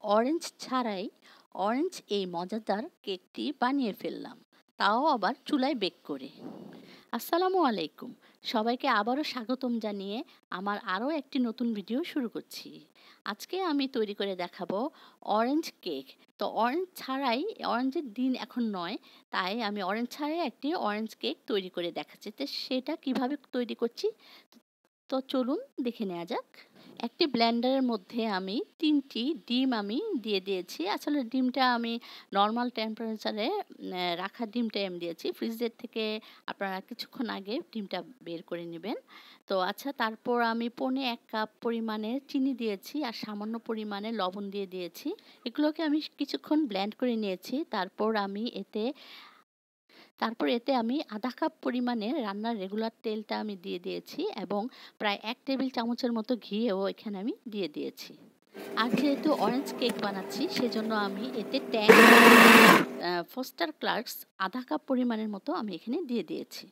Orange ছাড়াই orange এই মজাদার কেকটি বানিয়ে ফেললাম, তাও আবার চুলায় বেক করে। আসসালামু আলাইকুম, সবাইকে আবারও স্বাগতম জানিয়ে আমার আরও একটি নতুন ভিডিও শুরু করছি। আজকে আমি তৈরি করে দেখাবো অরেঞ্জ কেক। তো অরেঞ্জ ছাড়াই, অরেঞ্জের দিন এখন নয়, তাই আমি অরেঞ্জ ছাড়াই একটি অরেঞ্জ কেক তৈরি করে দেখাচ্ছি। তো সেটা কিভাবে তৈরি করছি, তো চলুন দেখে নেওয়া যাক। একটি ব্লেন্ডারের মধ্যে আমি 3টি ডিম আমি দিয়ে দিয়েছি। আসলে ডিমটা আমি নর্মাল টেম্পারেচারে রাখা ডিমটাই আমি দিয়েছি। ফ্রিজের থেকে আপনারা কিছুক্ষণ আগে ডিমটা বের করে নেবেন। তো আচ্ছা, তারপর আমি 1.25 কাপ পরিমাণে চিনি দিয়েছি আর সামান্য পরিমাণে লবণ দিয়ে দিয়েছি। এগুলোকে আমি কিছুক্ষণ ব্লেন্ড করে নিয়েছি। তারপর এতে আমি আধা কাপ পরিমাণে রান্নার রেগুলার তেলটা আমি দিয়ে দিয়েছি এবং প্রায় 1 টেবিল চামচের মতো ঘিও এখানে আমি দিয়ে দিয়েছি। আর যেহেতু অরেঞ্জ কেক বানাচ্ছি, সেজন্য আমি এতে ট্যাং ফস্টার ক্লার্কস আধা কাপ পরিমাণের মতো আমি এখানে দিয়ে দিয়েছি।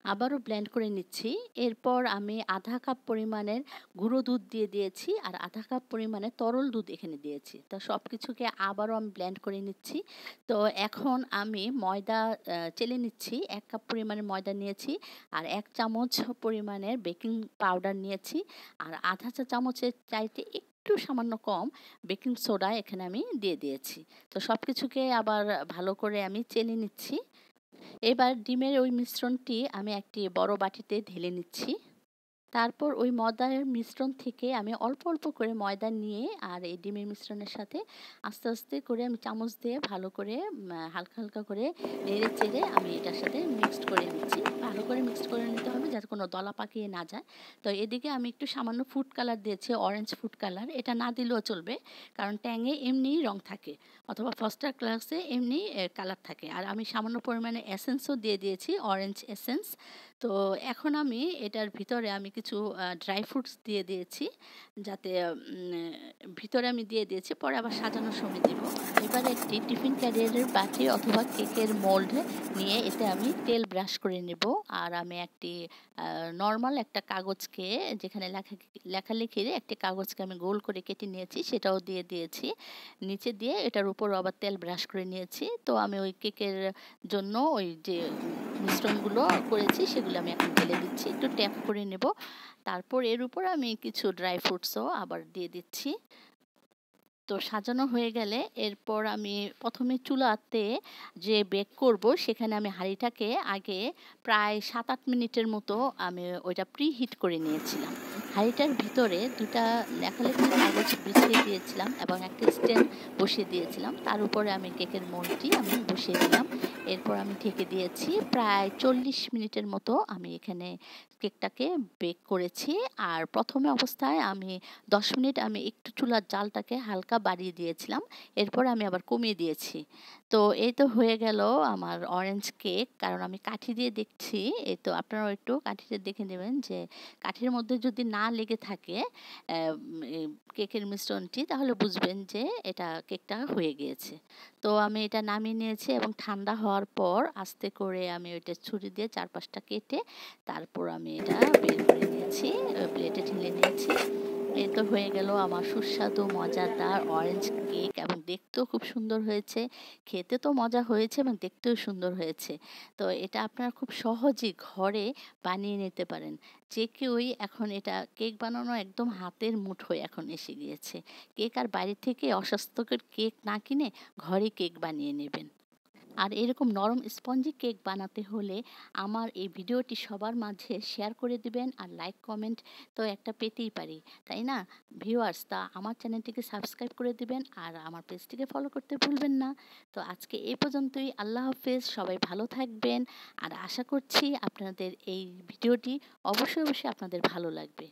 আবারও ব্লেন্ড করে নিচ্ছি। এরপর আমি আধা কাপ পরিমাণের গুঁড়ো দুধ দিয়ে দিয়েছি আর আধা কাপ পরিমাণে তরল দুধ এখানে দিয়েছি। তো সব কিছুকে আবারও আমি ব্লেন্ড করে নিচ্ছি। তো এখন আমি ময়দা চেলে নিচ্ছি। 1 কাপ পরিমাণে ময়দা নিয়েছি আর 1 চামচ পরিমাণের বেকিং পাউডার নিয়েছি আর আধা চা চামচের চাইতে একটু সামান্য কম বেকিং সোডা এখানে আমি দিয়ে দিয়েছি। তো সব কিছুকে আবার ভালো করে আমি চেলে নিচ্ছি। এবার ডিমের ওই মিশ্রণটি আমি একটি বড় বাটিতে ঢেলে নিচ্ছি। তারপর ওই ময়দার মিশ্রণ থেকে আমি অল্প অল্প করে ময়দা নিয়ে আর এই ডিমের মিশ্রণের সাথে আস্তে আস্তে করে আমি চামচ দিয়ে ভালো করে হালকা হালকা করে নেড়ে চেড়ে আমি এটার সাথে মিক্সড করে নিচ্ছি। ভালো করে মিক্সড করে নিতে হবে যাতে কোনো দলা পাকিয়ে না যায়। তো এদিকে আমি একটু সামান্য ফুড কালার দিয়েছি, অরেঞ্জ ফুড কালার। এটা না দিলেও চলবে, কারণ ট্যাঙে এমনিই রং থাকে, অথবা ফস্টার ক্লাসে এমনি কালার থাকে। আর আমি সামান্য পরিমাণে এসেন্সও দিয়ে দিয়েছি, অরেঞ্জ এসেন্স। তো এখন আমি এটার ভিতরে আমি কিছু ড্রাই ফ্রুটস দিয়ে দিয়েছি, যাতে ভিতরে আমি দিয়ে দিয়েছি, পরে আবার সাজানোর সময় দিব। এবার একটি টিফিন ক্যারিয়ারের বাটি অথবা কেকের মোল্ড নিয়ে এতে আমি তেল ব্রাশ করে নেব। আর আমি একটি নর্মাল একটা কাগজকে, যেখানে লেখালেখির একটি কাগজকে আমি গোল করে কেটে নিয়েছি, সেটাও দিয়ে দিয়েছি নিচে দিয়ে। এটার উপর আবার তেল ব্রাশ করে নিয়েছি। তো আমি ওই কেকের জন্য ওই যে মিশ্রণগুলো করেছি সেগুলো আমি এখন ঢেলে দিচ্ছি, একটু ট্যাপ করে নেব। তারপর এর উপর আমি কিছু ড্রাই ফ্রুটসও আবার দিয়ে দিচ্ছি। তো সাজানো হয়ে গেলে এরপর আমি প্রথমে চুলাতে যে বেক করব, সেখানে আমি হাঁড়িটাকে আগে প্রায় 7-8 মিনিটের মতো আমি ওইটা প্রি হিট করে নিয়েছিলাম। হাঁড়িটার ভিতরে 2টা লেখালেখির কাগজ বিছিয়ে দিয়েছিলাম এবং একটা স্ট্যান্ড বসিয়ে দিয়েছিলাম। তার উপরে আমি কেকের মোল্ডটি আমি বসিয়ে দিলাম। এরপর আমি ঢেকে দিয়েছি। প্রায় 40 মিনিটের মতো আমি এখানে কেকটাকে বেক করেছি। আর প্রথমে অবস্থায় আমি 10 মিনিট আমি একটু চুলার জালটাকে হালকা বাড়িয়ে দিয়েছিলাম, এরপর আমি আবার কমিয়ে দিয়েছি। তো এই তো হয়ে গেল আমার অরেঞ্জ কেক। কারণ আমি কাঠি দিয়ে দেখছি, এই তো আপনারাও একটু কাঠিতে দেখে নেবেন যে কাঠির মধ্যে যদি না লেগে থাকে কেকের মিশ্রণটি, তাহলে বুঝবেন যে এটা কেকটা হয়ে গিয়েছে। তো আমি এটা নামিয়ে নিয়েছি এবং ঠান্ডা হওয়ার পর আস্তে করে আমি ওইটা ছুরি দিয়ে চারপাশটা কেটে তারপর আমি এটা বের করে নিয়েছি, প্লেটে ঢেলে নিয়েছি। এই তো হয়ে গেল আমার সুস্বাদু মজাদার অরেঞ্জ কেক, এবং দেখতেও খুব সুন্দর হয়েছে। খেতে তো মজা হয়েছে এবং দেখতেও সুন্দর হয়েছে। তো এটা আপনারা খুব সহজেই ঘরে বানিয়ে নিতে পারেন। যে কেউই এখন এটা কেক বানানো একদম হাতের মুঠোয় এখন এসে গিয়েছে। কেক আর বাইরে থেকে অস্বাস্থ্যকর কেক না কিনে ঘরে কেক বানিয়ে নেবেন। আর এরকম নরম স্পঞ্জি কেক বানাতে হলে আমার এই ভিডিওটি সবার মাঝে শেয়ার করে দিবেন আর লাইক কমেন্ট তো একটা পেতেই পারি, তাই না ভিউয়ার্স? তা আমার চ্যানেলটিকে সাবস্ক্রাইব করে দিবেন আর আমার পেজটিকে ফলো করতে ভুলবেন না। তো আজকে এই পর্যন্তই। আল্লাহ হাফেজ, সবাই ভালো থাকবেন। আর আশা করছি আপনাদের এই ভিডিওটি অবশ্যই অবশ্যই আপনাদের ভালো লাগবে।